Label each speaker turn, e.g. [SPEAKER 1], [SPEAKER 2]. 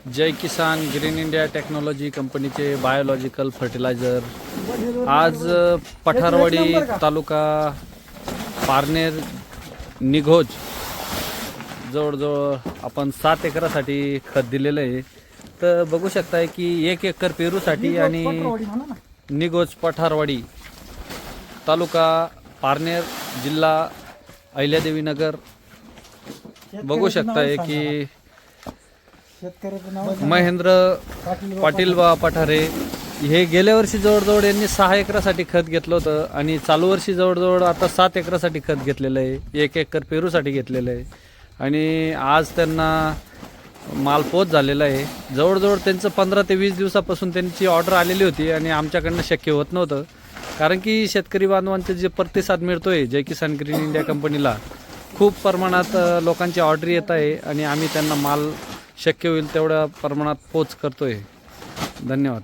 [SPEAKER 1] जय किसान green India technology कंपनीचे biological fertiliser आज पठारवाडी तालुका पारनेर निघोज जवळजवळ आपण 7 एकरासाठी खत दिलेलं आहे। तर बघू शकताय की 1 एकर पेरूसाठी आणि निघोज पठारवाडी तालुका पारनेर जिल्हा अहिल्यादेवी नगर बघू शकताय की महेंद्र पाटील बा पठारे हे गेल्या वर्षी जवळजवळ यांनी 6 एकरासाठी खत घेतलं होतं आणि चालू वर्षी जवळजवळ आता 7 एकरासाठी खत घेतलेलं आहे, 1 एकर पेरूसाठी घेतलेलं आहे आणि आज त्यांना माल पोच झालेला आहे। जवळजवळ त्यांचं 15 ते 20 दिवसापासून त्यांची ऑर्डर आलेली होती आणि आमच्याकडनं शक्य होत नव्हतं, कारण की शेतकरी बांधवांचे जे प्रतिसाद मिळतोय जय किसान ग्रीन इंडिया कंपनीला खूप प्रमाणात लोकांची ऑर्डर येत आहे आणि आम्ही त्यांना माल शक्य होईल तेवढ्या प्रमाणात पोच करतोय। धन्यवाद।